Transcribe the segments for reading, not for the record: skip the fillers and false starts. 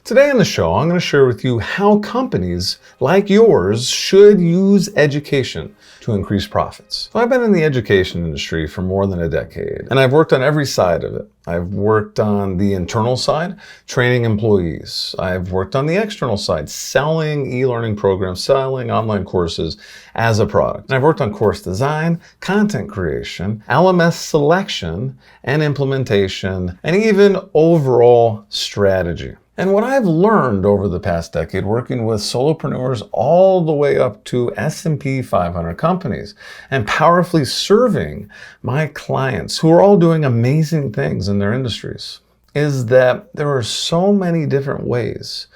Today on the show, I'm going to share with you how companies like yours should use education to increase profits. So I've been in the education industry for more than a decade, and I've worked on every side of it. I've worked on the internal side, training employees. I've worked on the external side, selling e-learning programs, selling online courses as a product. And I've worked on course design, content creation, LMS selection and implementation, and even overall strategy. And what I've learned over the past decade working with solopreneurs all the way up to S&P 500 companies and powerfully serving my clients who are all doing amazing things in their industries is that there are so many different ways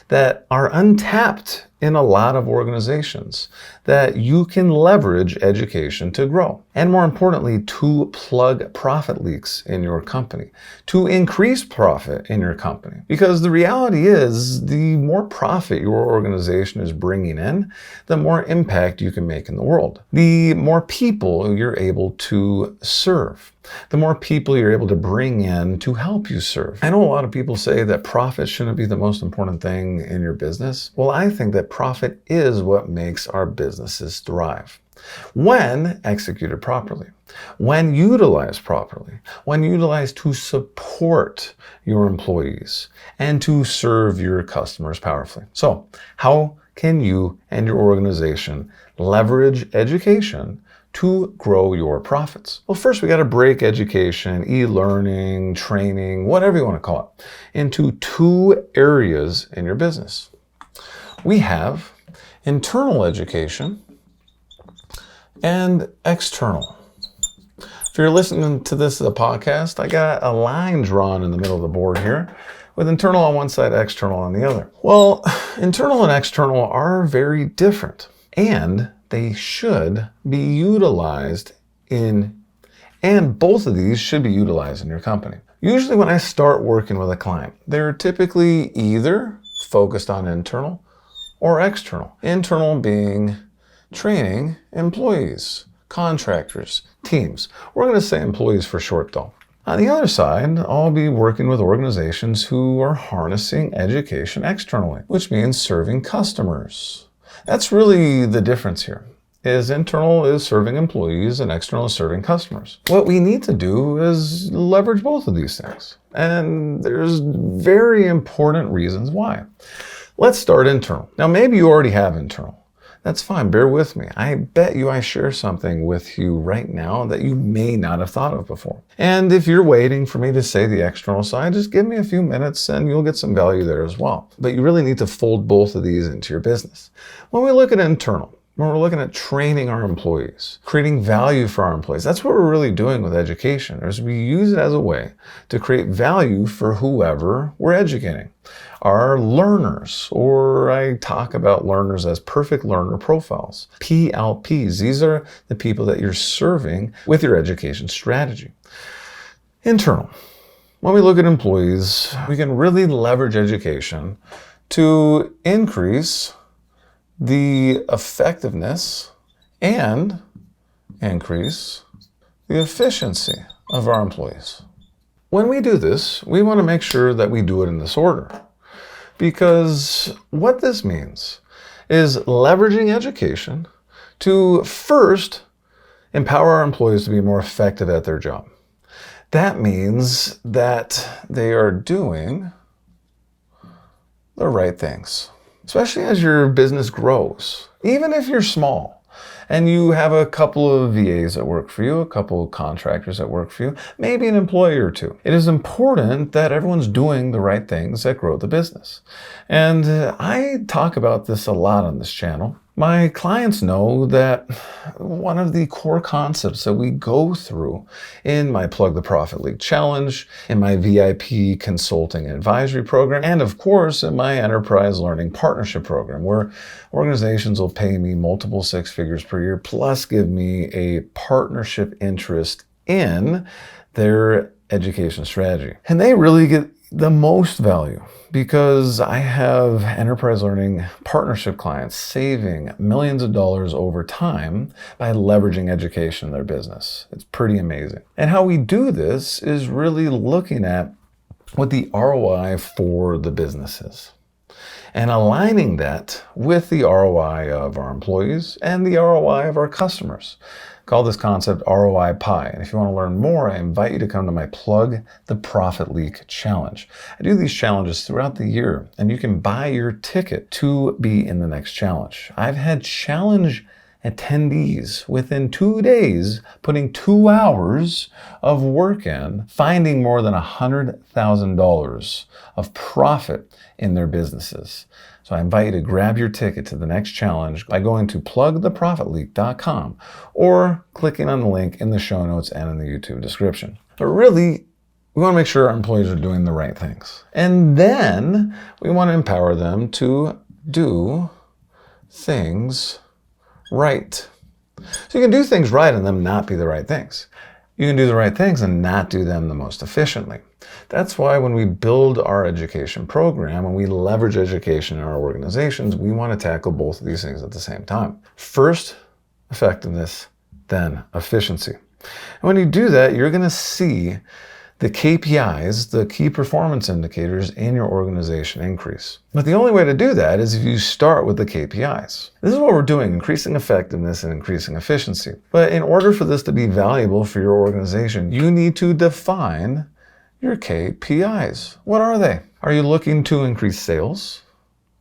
that are untapped in a lot of organizations that you can leverage education to grow. And more importantly, to plug profit leaks in your company, to increase profit in your company. Because the reality is, the more profit your organization is bringing in, the more impact you can make in the world. The more people you're able to serve. The more people you're able to bring in to help you serve. I know a lot of people say that profit shouldn't be the most important thing in your business. Well, I think that profit is what makes our businesses thrive. When executed properly, when utilized properly, when utilized to support your employees and to serve your customers powerfully. So, how can you and your organization leverage education to grow your profits? Well, first we got to break education, e-learning, training, whatever you want to call it, into two areas in your business. We have internal education and external. If you're listening to this as a podcast, I got a line drawn in the middle of the board here with internal on one side, external on the other. Well, internal and external are very different, and they should be utilized and both of these should be utilized in your company. Usually when I start working with a client, they're typically either focused on internal or external. Internal being training employees, contractors, teams. We're going to say employees for short though. On the other side, I'll be working with organizations who are harnessing education externally, which means serving customers. That's really the difference here. Internal is serving employees and external is serving customers. What we need to do is leverage both of these things. And there's very important reasons why. Let's start internal. Now, maybe you already have internal. That's fine, bear with me. I bet you I share something with you right now that you may not have thought of before. And if you're waiting for me to say the external side, just give me a few minutes and you'll get some value there as well. But you really need to fold both of these into your business. When we look at internal, when we're looking at training our employees, creating value for our employees, that's what we're really doing with education, is we use it as a way to create value for whoever we're educating. Our learners, or I talk about learners as perfect learner profiles, PLPs. These are the people that you're serving with your education strategy. Internal. When we look at employees, we can really leverage education to increase the effectiveness and increase the efficiency of our employees. When we do this, we want to make sure that we do it in this order. Because what this means is leveraging education to first empower our employees to be more effective at their job. That means that they are doing the right things, especially as your business grows. Even if you're small and you have a couple of VAs that work for you, a couple of contractors that work for you, maybe an employee or two. It is important that everyone's doing the right things that grow the business. And I talk about this a lot on this channel. My clients know that one of the core concepts that we go through in my Plug the Profit League Challenge, in my VIP Consulting and Advisory Program, and of course in my Enterprise Learning Partnership Program, where organizations will pay me multiple six figures per year, plus give me a partnership interest in their education strategy. And they really get the most value because I have enterprise learning partnership clients saving millions of dollars over time by leveraging education in their business. It's pretty amazing. And how we do this is really looking at what the ROI for the business is, and aligning that with the ROI of our employees and the ROI of our customers. Call this concept ROI Pie. And if you want to learn more, I invite you to come to my Plug the Profit Leak Challenge. I do these challenges throughout the year, and you can buy your ticket to be in the next challenge. I've had challenge attendees within 2 days putting 2 hours of work in, finding more than $100,000 of profit in their businesses. So I invite you to grab your ticket to the next challenge by going to plugtheprofitleak.com or clicking on the link in the show notes and in the YouTube description. But really, we want to make sure our employees are doing the right things. And then we want to empower them to do things right. So you can do things right and them not be the right things. You can do the right things and not do them the most efficiently. That's why when we build our education program and we leverage education in our organizations, we want to tackle both of these things at the same time. First, effectiveness, then efficiency. And when you do that, you're going to see the KPIs, the key performance indicators in your organization increase. But the only way to do that is if you start with the KPIs. This is what we're doing, increasing effectiveness and increasing efficiency. But in order for this to be valuable for your organization, you need to define your KPIs. What are they? Are you looking to increase sales?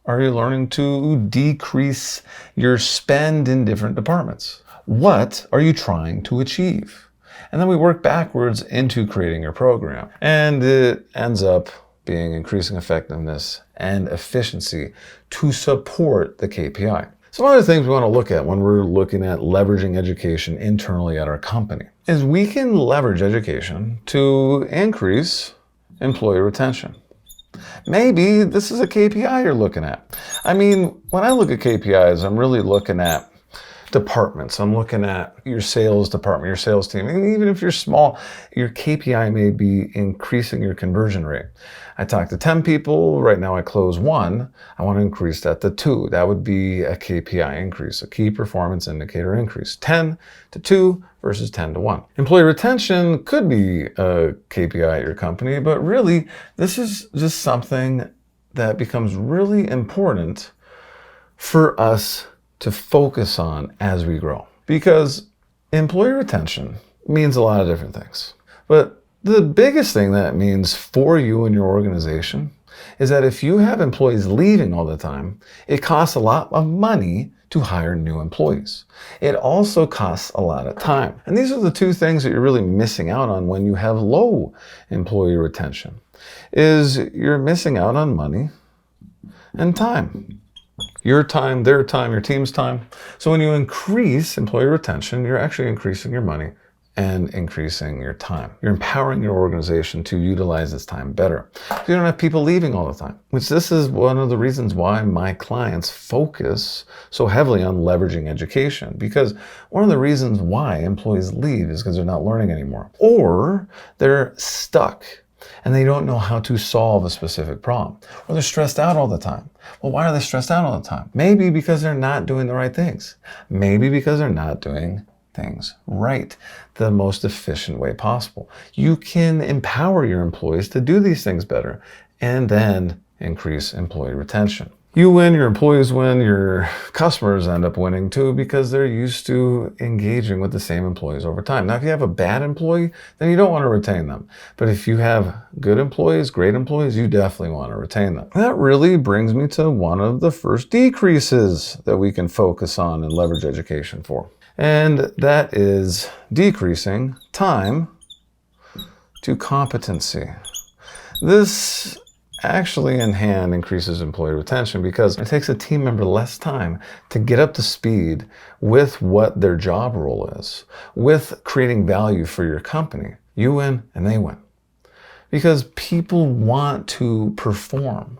Are you learning to decrease your spend in different departments? What are you trying to achieve? And then we work backwards into creating your program. And it ends up being increasing effectiveness and efficiency to support the KPI. So one of the things we want to look at when we're looking at leveraging education internally at our company is we can leverage education to increase employee retention. Maybe this is a KPI you're looking at. I mean, when I look at KPIs, I'm really looking at departments. I'm looking at your sales department, your sales team. And even if you're small, your KPI may be increasing your conversion rate. I talk to 10 people. Right now I close 1. I want to increase that to 2. That would be a KPI increase, a key performance indicator increase. 10 to 2 versus 10 to 1. Employee retention could be a KPI at your company, but really this is just something that becomes really important for us to focus on as we grow. Because employee retention means a lot of different things. But the biggest thing that means for you and your organization is that if you have employees leaving all the time, it costs a lot of money to hire new employees. It also costs a lot of time. And these are the 2 things that you're really missing out on when you have low employee retention, is you're missing out on money and time. Your time, their time, your team's time. So when you increase employee retention, you're actually increasing your money and increasing your time. You're empowering your organization to utilize this time better. So you don't have people leaving all the time, which this is one of the reasons why my clients focus so heavily on leveraging education. Because one of the reasons why employees leave is because they're not learning anymore, or they're stuck and they don't know how to solve a specific problem, or they're stressed out all the time. Well, why are they stressed out all the time? Maybe because they're not doing the right things. Maybe because they're not doing things right, the most efficient way possible. You can empower your employees to do these things better and then increase employee retention. You win, your employees win, your customers end up winning too because they're used to engaging with the same employees over time. Now, if you have a bad employee, then you don't want to retain them. But if you have good employees, great employees, you definitely want to retain them. That really brings me to one of the first decreases that we can focus on and leverage education for. And that is decreasing time to competency. This actually in hand increases employee retention because it takes a team member less time to get up to speed with what their job role is, with creating value for your company. You win and they win. Because people want to perform.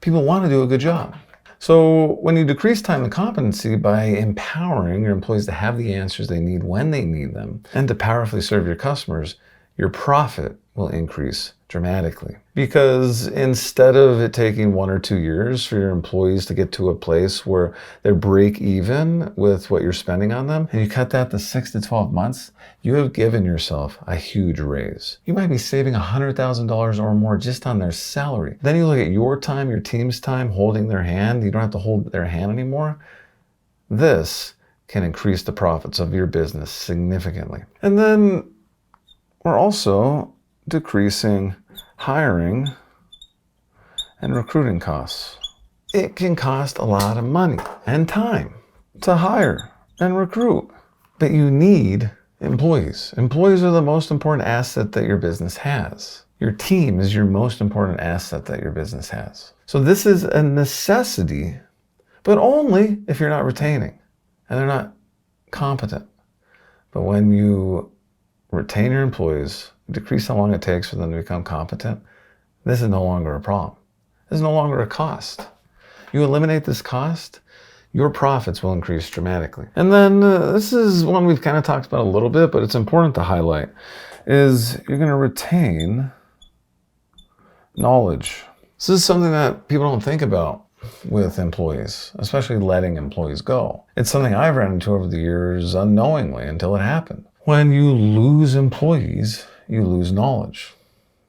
People want to do a good job. So when you decrease time to competency by empowering your employees to have the answers they need when they need them and to powerfully serve your customers, your profit will increase dramatically. Because instead of it taking 1 or 2 years for your employees to get to a place where they're break even with what you're spending on them, and you cut that to 6 to 12 months, you have given yourself a huge raise. You might be saving $100,000 or more just on their salary. Then you look at your time, your team's time, holding their hand. You don't have to hold their hand anymore. This can increase the profits of your business significantly. And then we're also decreasing hiring and recruiting costs. It can cost a lot of money and time to hire and recruit, but you need employees. Employees are the most important asset that your business has. Your team is your most important asset that your business has. So this is a necessity, but only if you're not retaining and they're not competent. But when you retain your employees, decrease how long it takes for them to become competent, this is no longer a problem. This is no longer a cost. You eliminate this cost, your profits will increase dramatically. And then this is one we've kind of talked about a little bit, but it's important to highlight, is you're going to retain knowledge. This is something that people don't think about with employees, especially letting employees go. It's something I've ran into over the years unknowingly until it happened. When you lose employees, you lose knowledge.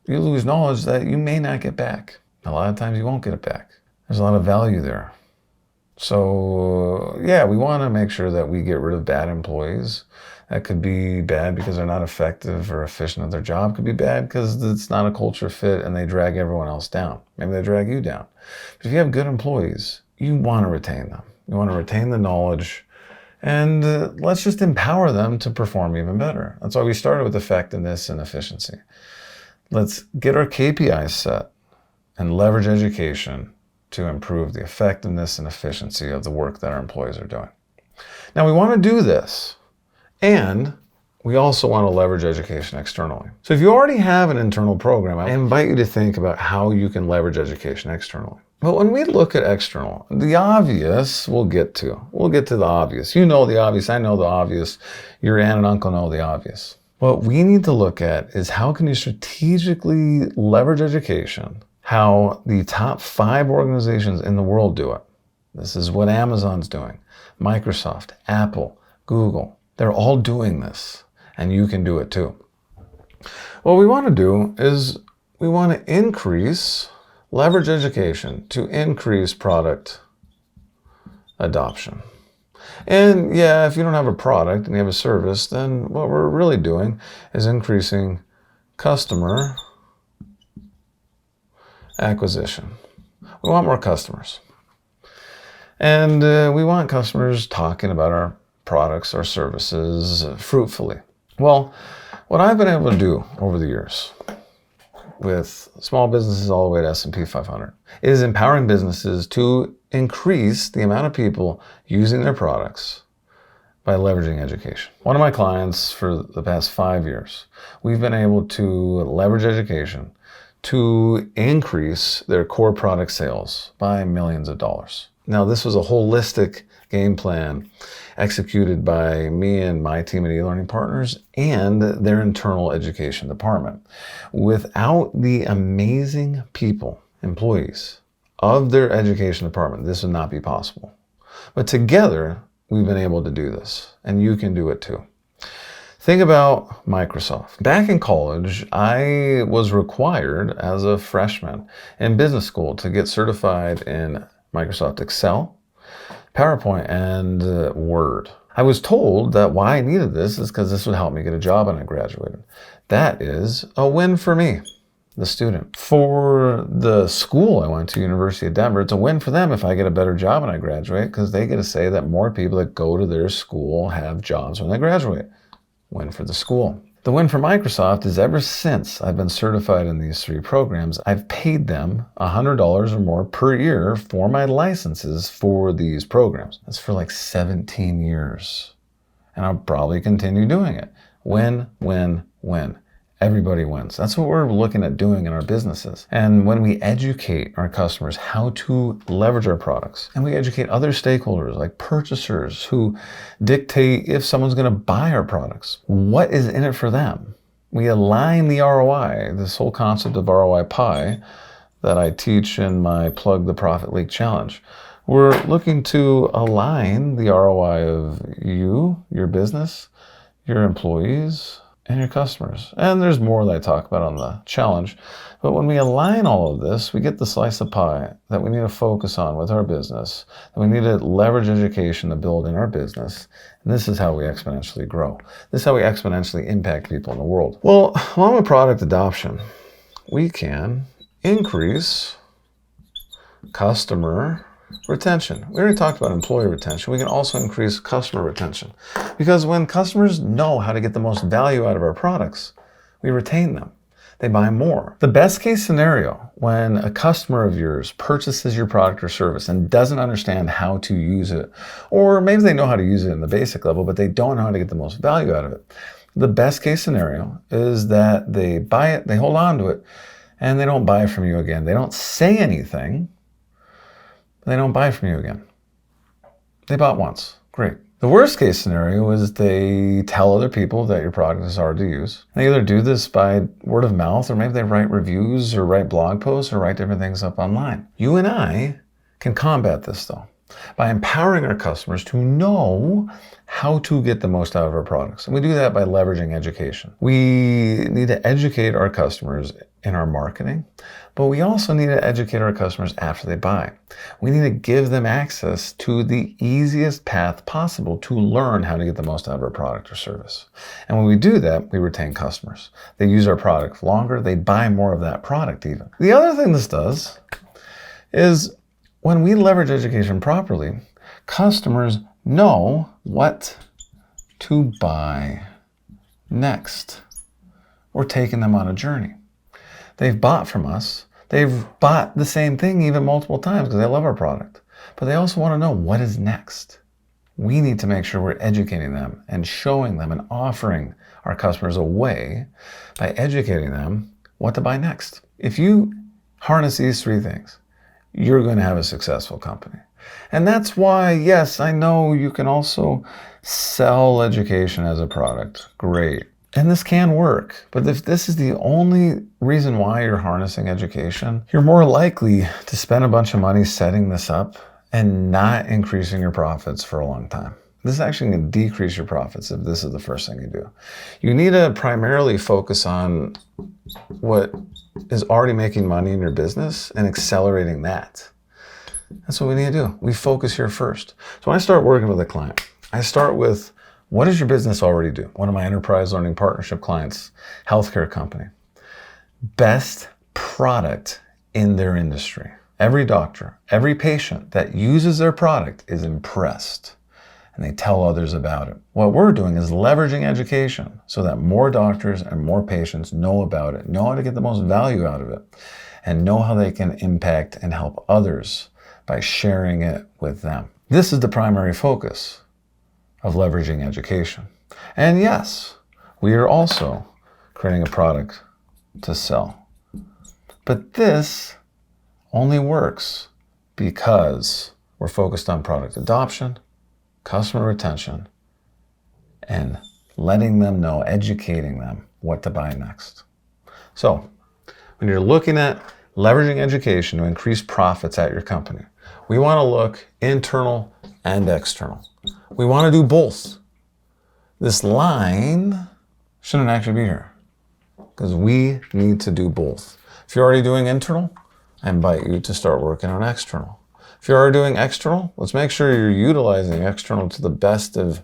You lose knowledge that you may not get back. A lot of times you won't get it back. There's a lot of value there. So yeah, we want to make sure that we get rid of bad employees. That could be bad because they're not effective or efficient at their job. It could be bad because it's not a culture fit and they drag everyone else down. Maybe they drag you down. But if you have good employees, you want to retain them. You want to retain the knowledge, and let's just empower them to perform even better. That's why we started with effectiveness and efficiency. Let's get our KPIs set and leverage education to improve the effectiveness and efficiency of the work that our employees are doing. Now, we want to do this, and we also want to leverage education externally. So if you already have an internal program, I invite you to think about how you can leverage education externally. But when we look at external, the obvious we'll get to the obvious. You know the obvious, I know the obvious, your aunt and uncle know the obvious. What we need to look at is how can you strategically leverage education, how the top 5 organizations in the world do it. This is what Amazon's doing, Microsoft, Apple, Google. They're all doing this, and you can do it too. What we want to do is we want to leverage education to increase product adoption. And yeah, if you don't have a product and you have a service, then what we're really doing is increasing customer acquisition. We want more customers. And we want customers talking about our products or services fruitfully. Well, what I've been able to do over the years with small businesses all the way to S&P 500 is empowering businesses to increase the amount of people using their products by leveraging education. One of my clients for the past 5 years, we've been able to leverage education to increase their core product sales by millions of dollars. Now, this was a holistic game plan executed by me and my team at eLearning Partners and their internal education department. Without the amazing people, employees of their education department, this would not be possible. But together, we've been able to do this, and you can do it too. Think about Microsoft. Back in college, I was required as a freshman in business school to get certified in Microsoft Excel, PowerPoint, and Word. I was told that why I needed this is because this would help me get a job when I graduated. That is a win for me, the student. For the school I went to, University of Denver, it's a win for them if I get a better job when I graduate because they get to say that more people that go to their school have jobs when they graduate. Win for the school. The win for Microsoft is ever since I've been certified in these 3 programs, I've paid them $100 or more per year for my licenses for these programs. That's for like 17 years. And I'll probably continue doing it. Win, win, win. Everybody wins. That's what we're looking at doing in our businesses. And when we educate our customers how to leverage our products, and we educate other stakeholders like purchasers who dictate if someone's going to buy our products, what is in it for them? we align the ROI, this whole concept of ROI pie that I teach in my Plug the Profit Leak Challenge. We're looking to align the ROI of you, your business, your employees, and your customers. And there's more that I talk about on the challenge. But when we align all of this, we get the slice of pie that we need to focus on with our business, that we need to leverage education to build in our business. And this is how we exponentially grow. This is how we exponentially impact people in the world. Well, along with product adoption, we can increase customer retention. We already talked about employee retention. We can also increase customer retention, because when customers know how to get the most value out of our products, we retain them. They buy more. The best case scenario, when a customer of yours purchases your product or service and doesn't understand how to use it, or maybe they know how to use it in the basic level, but they don't know how to get the most value out of it. The best case scenario is that they buy it, they hold on to it, and they don't buy from you again. They don't say anything. They don't buy from you again. They bought once. Great. The worst case scenario is they tell other people that your product is hard to use. They either do this by word of mouth, or maybe they write reviews or write blog posts or write different things up online. You and I can combat this though by empowering our customers to know how to get the most out of our products. And we do that by leveraging education. We need to educate our customers in our marketing, but we also need to educate our customers after they buy. We need to give them access to the easiest path possible to learn how to get the most out of our product or service. And when we do that, we retain customers. They use our product longer, they buy more of that product even. The other thing this does is when we leverage education properly, customers know what to buy next. We're taking them on a journey. They've bought from us. They've bought the same thing even multiple times because they love our product. But they also want to know what is next. We need to make sure we're educating them and showing them and offering our customers a way by educating them what to buy next. If you harness these three things, you're going to have a successful company. And that's why, yes, I know you can also sell education as a product. Great. And this can work. But if this is the only reason why you're harnessing education, you're more likely to spend a bunch of money setting this up and not increasing your profits for a long time. This is actually going to decrease your profits if this is the first thing you do. You need to primarily focus on what is already making money in your business and accelerating that. That's what we need to do. We focus here first. So when I start working with a client, I start with, what does your business already do? One of my enterprise learning partnership clients, healthcare company. Best product in their industry. Every doctor, every patient that uses their product is impressed, and they tell others about it. What we're doing is leveraging education so that more doctors and more patients know about it, know how to get the most value out of it, and know how they can impact and help others by sharing it with them. This is the primary focus of leveraging education. And yes, we are also creating a product to sell. But this only works because we're focused on product adoption, customer retention, and letting them know, educating them what to buy next. So when you're looking at leveraging education to increase profits at your company, we want to look internal and external. We want to do both. This line shouldn't actually be here because we need to do both. If you're already doing internal, I invite you to start working on external. If you're already doing external, let's make sure you're utilizing external to the best of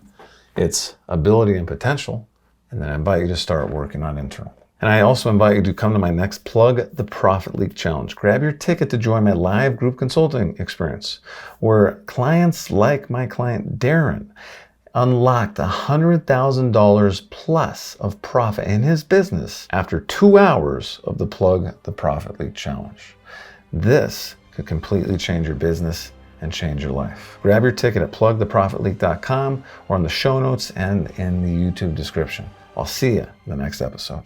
its ability and potential. And then I invite you to start working on internal. And I also invite you to come to my next Plug the Profit Leak Challenge. Grab your ticket to join my live group consulting experience, where clients like my client Darren unlocked $100,000 plus of profit in his business after 2 hours of the Plug the Profit Leak Challenge. This could completely change your business and change your life. Grab your ticket at plugtheprofitleak.com or on the show notes and in the YouTube description. I'll see you in the next episode.